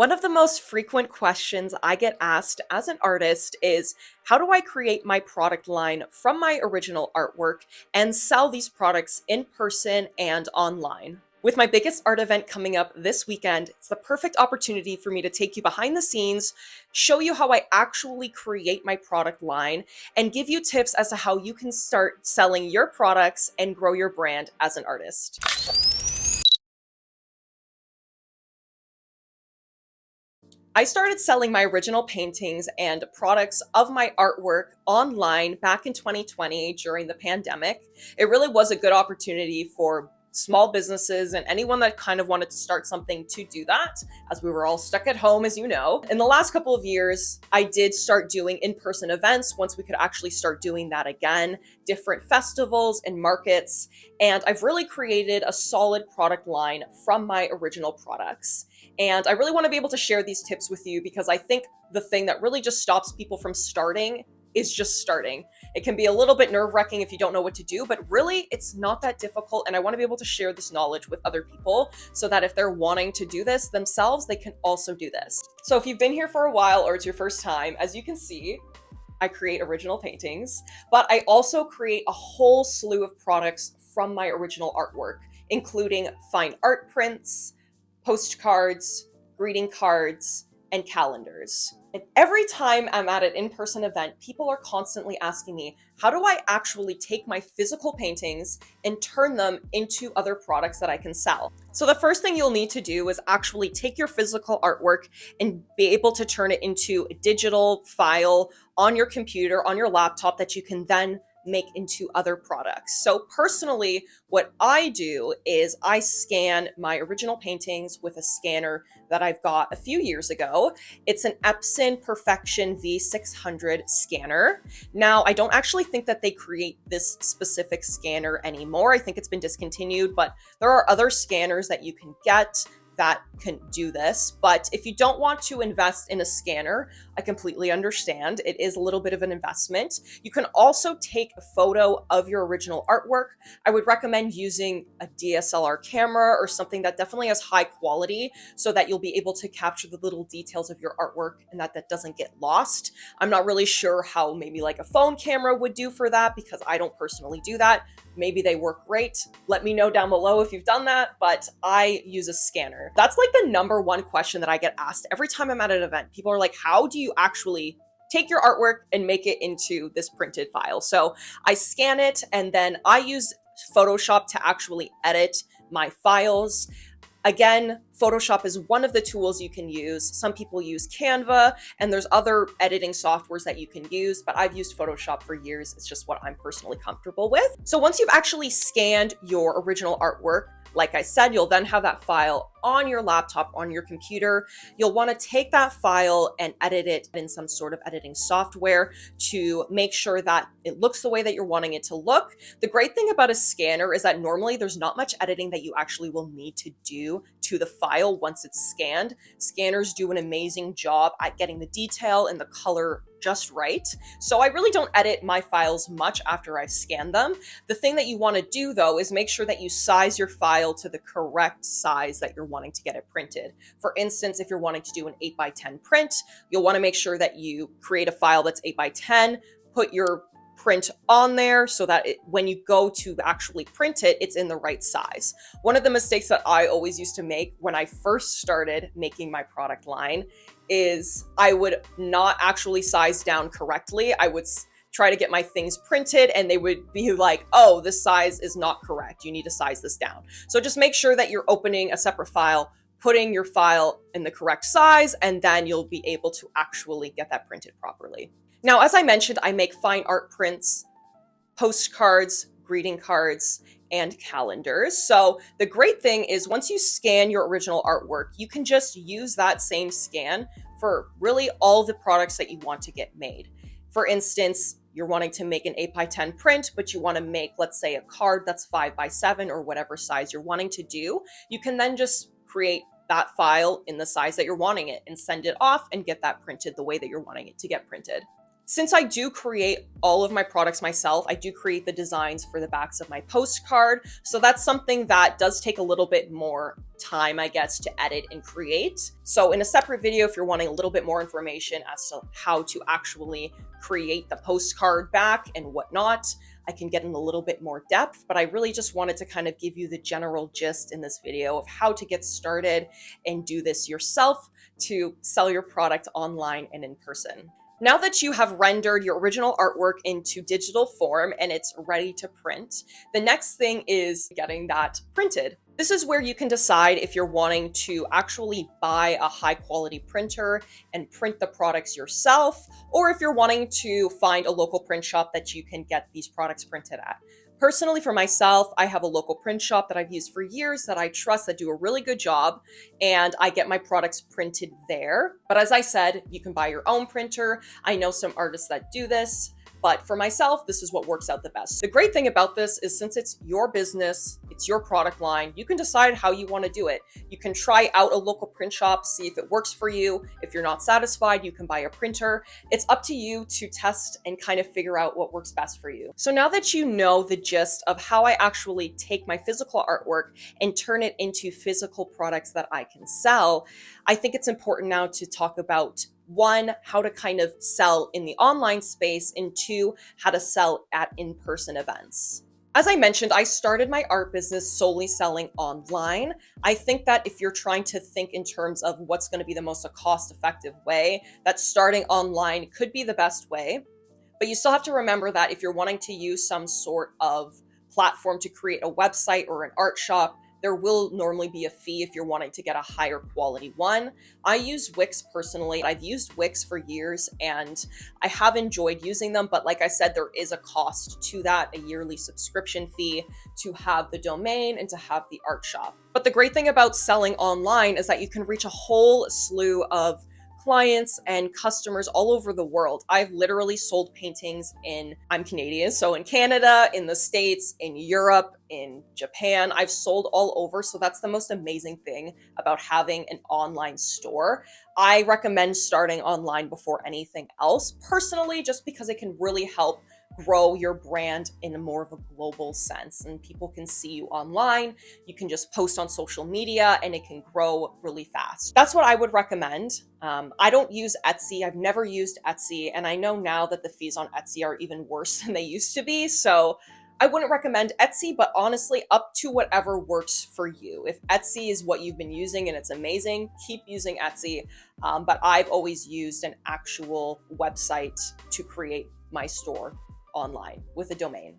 One of the most frequent questions I get asked as an artist is how do I create my product line from my original artwork and sell these products in person and online? With my biggest art event coming up this weekend, it's the perfect opportunity for me to take you behind the scenes, show you how I actually create my product line, and give you tips as to how you can start selling your products and grow your brand as an artist. I started selling my original paintings and products of my artwork online back in 2020 during the pandemic. It really was a good opportunity for small businesses and anyone that kind of wanted to start something to do that, as we were all stuck at home, as you know. In the last couple of years, I did start doing in-person events once we could actually start doing that again, different festivals and markets, and I've really created a solid product line from my original products. And I really want to be able to share these tips with you because I think the thing that really just stops people from starting is just starting. It can be a little bit nerve-wracking if you don't know what to do, but really it's not that difficult. And I want to be able to share this knowledge with other people so that if they're wanting to do this themselves, they can also do this. So if you've been here for a while or it's your first time, as you can see, I create original paintings, but I also create a whole slew of products from my original artwork, including fine art prints, postcards, greeting cards, and calendars. And every time I'm at an in-person event, people are constantly asking me, how do I actually take my physical paintings and turn them into other products that I can sell? So the first thing you'll need to do is actually take your physical artwork and be able to turn it into a digital file on your computer, on your laptop that you can then make into other products. So personally, what I do is I scan my original paintings with a scanner that I've got a few years ago. It's an Epson Perfection V600 scanner. Now, I don't actually think that they create this specific scanner anymore. I think it's been discontinued, but there are other scanners that you can get that can do this. But if you don't want to invest in a scanner, I completely understand. It is a little bit of an investment. You can also take a photo of your original artwork. I would recommend using a DSLR camera or something that definitely has high quality so that you'll be able to capture the little details of your artwork and that doesn't get lost. I'm not really sure how maybe like a phone camera would do for that because I don't personally do that. Maybe they work great. Let me know down below if you've done that, but I use a scanner. That's like the number one question that I get asked every time I'm at an event. People are like, how do you actually take your artwork and make it into this printed file? So I scan it and then I use Photoshop to actually edit my files. Again, Photoshop is one of the tools you can use. Some people use Canva, and there's other editing softwares that you can use, but I've used Photoshop for years. It's just what I'm personally comfortable with. So once you've actually scanned your original artwork, like I said, you'll then have that file on your laptop, on your computer. You'll want to take that file and edit it in some sort of editing software to make sure that it looks the way that you're wanting it to look. The great thing about a scanner is that normally there's not much editing that you actually will need to do to the file once it's scanned. Scanners do an amazing job at getting the detail and the color just right. So I really don't edit my files much after I've scanned them. The thing that you want to do though is make sure that you size your file to the correct size that you're wanting to get it printed. For instance, if you're wanting to do an 8x10 print, you'll want to make sure that you create a file that's 8x10, put your print on there so that when you go to actually print it, it's in the right size. One of the mistakes that I always used to make when I first started making my product line is I would not actually size down correctly. I would try to get my things printed and they would be like, oh, this size is not correct. You need to size this down. So just make sure that you're opening a separate file, putting your file in the correct size, and then you'll be able to actually get that printed properly. Now, as I mentioned, I make fine art prints, postcards, greeting cards, and calendars. So the great thing is once you scan your original artwork, you can just use that same scan for really all the products that you want to get made. For instance, you're wanting to make an 8x10 print, but you want to make, let's say, a card that's 5x7 or whatever size you're wanting to do. You can then just create that file in the size that you're wanting it and send it off and get that printed the way that you're wanting it to get printed. Since I do create all of my products myself, I do create the designs for the backs of my postcard. So that's something that does take a little bit more time, I guess, to edit and create. So in a separate video, if you're wanting a little bit more information as to how to actually create the postcard back and whatnot, I can get in a little bit more depth, but I really just wanted to kind of give you the general gist in this video of how to get started and do this yourself to sell your product online and in person. Now that you have rendered your original artwork into digital form and it's ready to print, the next thing is getting that printed. This is where you can decide if you're wanting to actually buy a high quality printer and print the products yourself, or if you're wanting to find a local print shop that you can get these products printed at. Personally, for myself, I have a local print shop that I've used for years that I trust, that do a really good job, and I get my products printed there. But as I said, you can buy your own printer. I know some artists that do this, but for myself, this is what works out the best. The great thing about this is, since it's your business, it's your product line, you can decide how you want to do it. You can try out a local print shop, see if it works for you. If you're not satisfied, you can buy a printer. It's up to you to test and kind of figure out what works best for you. So now that you know the gist of how I actually take my physical artwork and turn it into physical products that I can sell, I think it's important now to talk about, one, how to kind of sell in the online space, and two, how to sell at in-person events. As I mentioned, I started my art business solely selling online. I think that if you're trying to think in terms of what's going to be the most cost-effective way, that starting online could be the best way. But you still have to remember that if you're wanting to use some sort of platform to create a website or an art shop, there will normally be a fee if you're wanting to get a higher quality one. I use Wix personally. I've used Wix for years and I have enjoyed using them, but like I said, there is a cost to that, a yearly subscription fee to have the domain and to have the art shop. But the great thing about selling online is that you can reach a whole slew of clients and customers all over the world. I've literally sold paintings I'm Canadian, so in Canada, in the States, in Europe, in Japan. I've sold all over, so that's the most amazing thing about having an online store. I recommend starting online before anything else, personally, just because it can really help grow your brand in a more of a global sense, and people can see you online. You can just post on social media and it can grow really fast. That's what I would recommend. I don't use Etsy. I've never used Etsy, and I know now that the fees on Etsy are even worse than they used to be. So I wouldn't recommend Etsy, but honestly, up to whatever works for you. If Etsy is what you've been using and it's amazing, keep using Etsy. But I've always used an actual website to create my store online with a domain.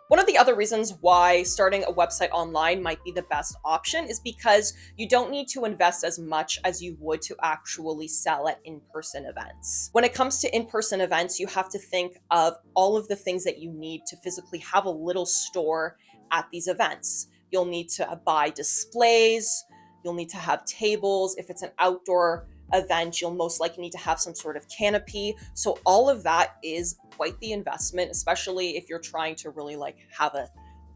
One of the other reasons why starting a website online might be the best option is because you don't need to invest as much as you would to actually sell at in-person events. When it comes to in-person events, you have to think of all of the things that you need to physically have a little store at these events. You'll need to buy displays, you'll need to have tables. If it's an outdoor event, you'll most likely need to have some sort of canopy. So all of that is quite the investment, especially if you're trying to really have a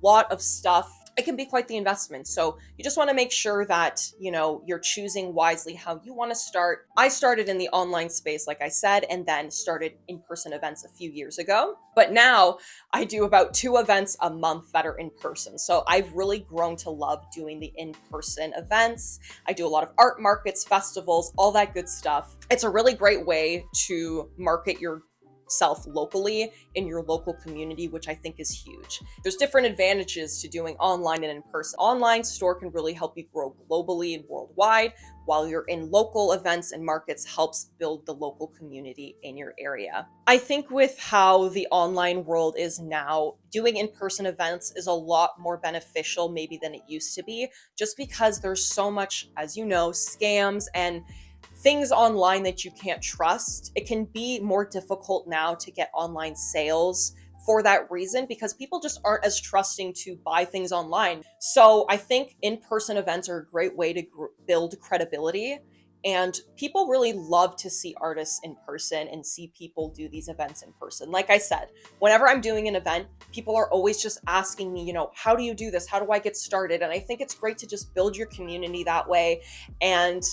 lot of stuff. It can be quite the investment. So you just want to make sure that, you're choosing wisely how you want to start. I started in the online space, like I said, and then started in-person events a few years ago. But now I do about 2 events a month that are in person. So I've really grown to love doing the in-person events. I do a lot of art markets, festivals, all that good stuff. It's a really great way to market yourself locally in your local community, which I think is huge. There's different advantages to doing online and in person. Online store can really help you grow globally and worldwide, while you're in local events and markets helps build the local community in your area. I think with how the online world is now, doing in-person events is a lot more beneficial maybe than it used to be, just because there's so much, as you know, scams and things online that you can't trust. It can be more difficult now to get online sales for that reason, because people just aren't as trusting to buy things online. So I think in-person events are a great way to build credibility, and people really love to see artists in person and see people do these events in person. Like I said, whenever I'm doing an event, people are always just asking me, how do you do this? How do I get started? And I think it's great to just build your community that way and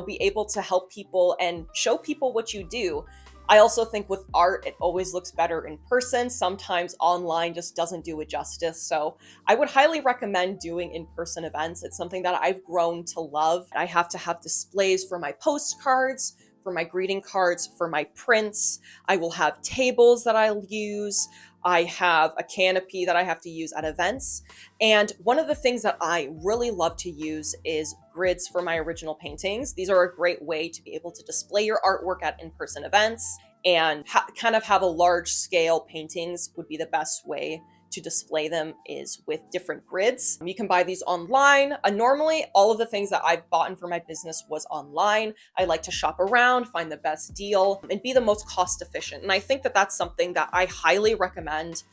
be able to help people and show people what you do. I also think with art, it always looks better in person. Sometimes online just doesn't do it justice. So I would highly recommend doing in-person events. It's something that I've grown to love. I have to have displays for my postcards, for my greeting cards, for my prints. I will have tables that I'll use. I have a canopy that I have to use at events. And one of the things that I really love to use is grids for my original paintings. These are a great way to be able to display your artwork at in-person events, and kind of have a large scale paintings would be the best way to display them is with different grids. You can buy these online. Normally, all of the things that I've bought for my business was online. I like to shop around, find the best deal, and be the most cost efficient. And I think that that's something that I highly recommend.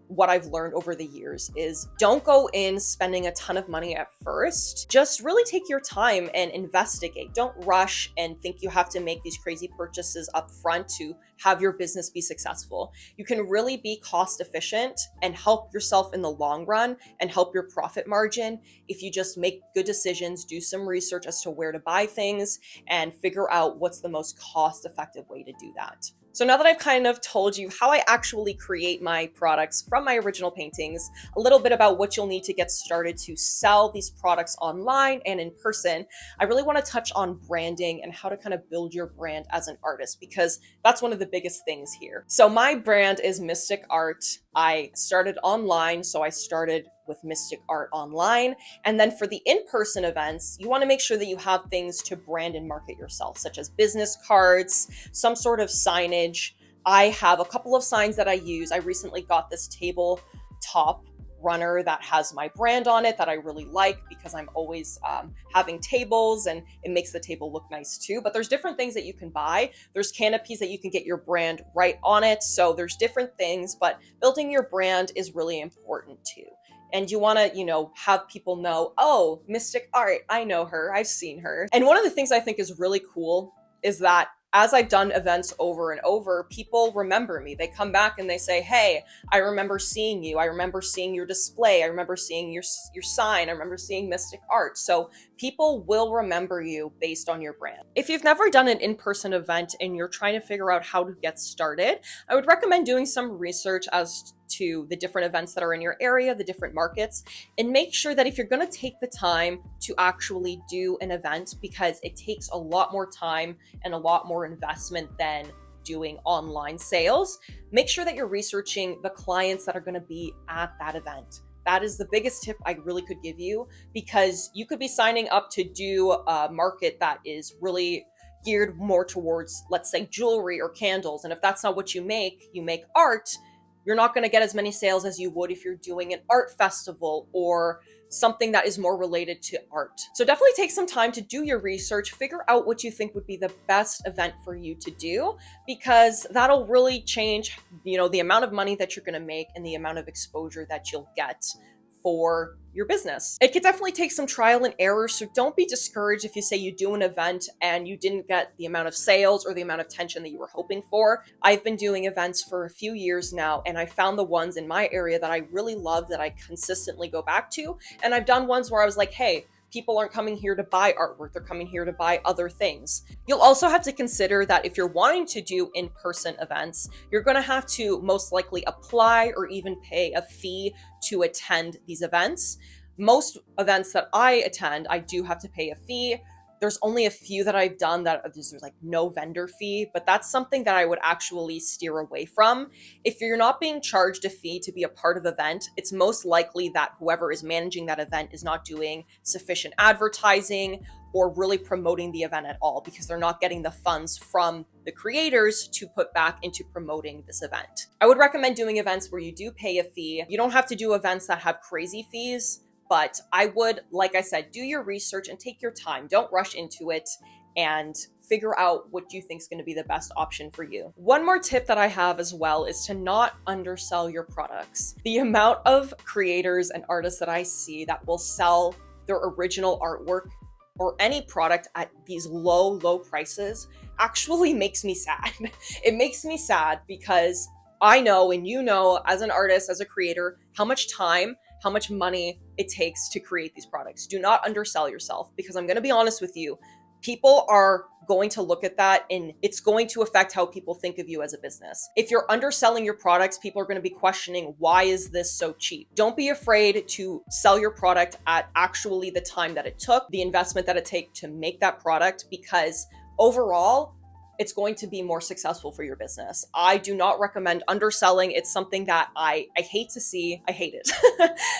What I've learned over the years is don't go in spending a ton of money at first. Just really take your time and investigate. Don't rush and think you have to make these crazy purchases up front to have your business be successful. You can really be cost efficient and help yourself in the long run and help your profit margin if you just make good decisions, do some research as to where to buy things, and figure out what's the most cost effective way to do that. So now that I've kind of told you how I actually create my products from my original paintings, a little bit about what you'll need to get started to sell these products online and in person, I really want to touch on branding and how to kind of build your brand as an artist, because that's one of the biggest things here. So my brand is Mystic Art. I started online, so I started with Mystic Art online. And then for the in-person events, you want to make sure that you have things to brand and market yourself, such as business cards, some sort of signage. I have a couple of signs that I use. I recently got this tabletop runner that has my brand on it that I really like, because I'm always having tables and it makes the table look nice too. But there's different things that you can buy. There's canopies that you can get your brand right on it. So there's different things, but building your brand is really important too. And you want to, have people know, oh, Mystic Art, I know her, I've seen her. And one of the things I think is really cool is that as I've done events over and over, people remember me. They come back and they say, hey, I remember seeing you. I remember seeing your display. I remember seeing your sign. I remember seeing Mystic Art. So people will remember you based on your brand. If you've never done an in-person event and you're trying to figure out how to get started, I would recommend doing some research as to the different events that are in your area, the different markets, and make sure that if you're going to take the time to actually do an event, because it takes a lot more time and a lot more investment than doing online sales, make sure that you're researching the clients that are going to be at that event. That is the biggest tip I really could give you, because you could be signing up to do a market that is really geared more towards, let's say, jewelry or candles. And if that's not what you make art, you're not going to get as many sales as you would if you're doing an art festival or something that is more related to art. So definitely take some time to do your research, figure out what you think would be the best event for you to do, because that'll really change, the amount of money that you're going to make and the amount of exposure that you'll get for your business. It could definitely take some trial and error, so don't be discouraged if you say you do an event and you didn't get the amount of sales or the amount of attention that you were hoping for. I've been doing events for a few years now, and I found the ones in my area that I really love, that I consistently go back to. And I've done ones where I was like, hey, people aren't coming here to buy artwork, they're coming here to buy other things. You'll also have to consider that if you're wanting to do in-person events, you're going to have to most likely apply or even pay a fee to attend these events. Most events that I attend, I do have to pay a fee. There's only a few that I've done that there's like no vendor fee, but that's something that I would actually steer away from. If you're not being charged a fee to be a part of the event, it's most likely that whoever is managing that event is not doing sufficient advertising or really promoting the event at all, because they're not getting the funds from the creators to put back into promoting this event. I would recommend doing events where you do pay a fee. You don't have to do events that have crazy fees, but I would, like I said, do your research and take your time. Don't rush into it, and figure out what you think is going to be the best option for you. One more tip that I have as well is to not undersell your products. The amount of creators and artists that I see that will sell their original artwork or any product at these low prices actually makes me sad. It makes me sad because I know, and as an artist, as a creator, how much time, how much money it takes to create these products. Do not undersell yourself, because I'm going to be honest with you, people are going to look at that and it's going to affect how people think of you as a business. If you're underselling your products, people are going to be questioning, why is this so cheap? Don't be afraid to sell your product at actually the time that it took, the investment that it takes to make that product, because overall, it's going to be more successful for your business. I do not recommend underselling. It's something that I hate to see. I hate it.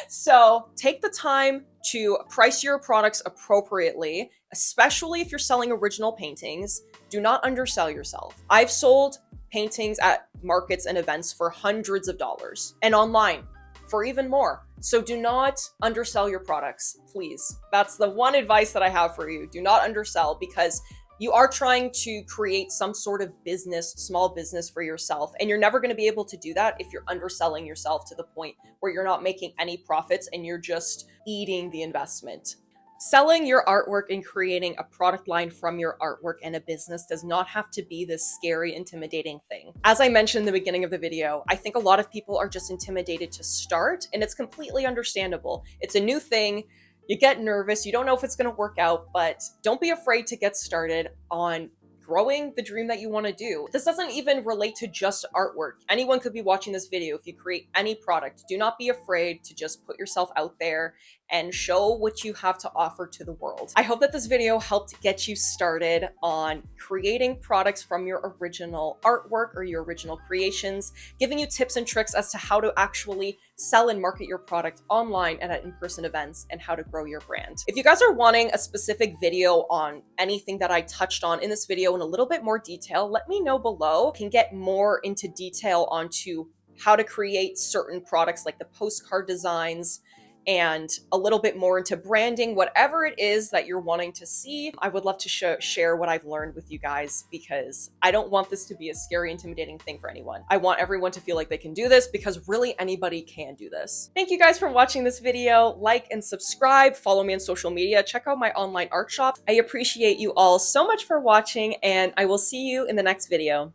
So take the time to price your products appropriately, especially if you're selling original paintings. Do not undersell yourself. I've sold paintings at markets and events for hundreds of dollars and online for even more. So do not undersell your products, please. That's the one advice that I have for you. Do not undersell, because you are trying to create some sort of business, small business for yourself. And you're never going to be able to do that if you're underselling yourself to the point where you're not making any profits and you're just eating the investment. Selling your artwork and creating a product line from your artwork and a business does not have to be this scary, intimidating thing. As I mentioned in the beginning of the video, I think a lot of people are just intimidated to start, and it's completely understandable. It's a new thing. You get nervous, you don't know if it's going to work out, but don't be afraid to get started on growing the dream that you want to do. This doesn't even relate to just artwork. Anyone could be watching this video. If you create any product, do not be afraid to just put yourself out there and show what you have to offer to the world. I hope that this video helped get you started on creating products from your original artwork or your original creations, giving you tips and tricks as to how to actually sell and market your product online and at in-person events, and how to grow your brand. If you guys are wanting a specific video on anything that I touched on in this video in a little bit more detail, let me know below. I can get more into detail onto how to create certain products like the postcard designs, and a little bit more into branding, whatever it is that you're wanting to see. I would love to share what I've learned with you guys, because I don't want this to be a scary, intimidating thing for anyone. I want everyone to feel like they can do this, because really anybody can do this. Thank you guys for watching this video. Like and subscribe, follow me on social media, check out my online art shop. I appreciate you all so much for watching, and I will see you in the next video.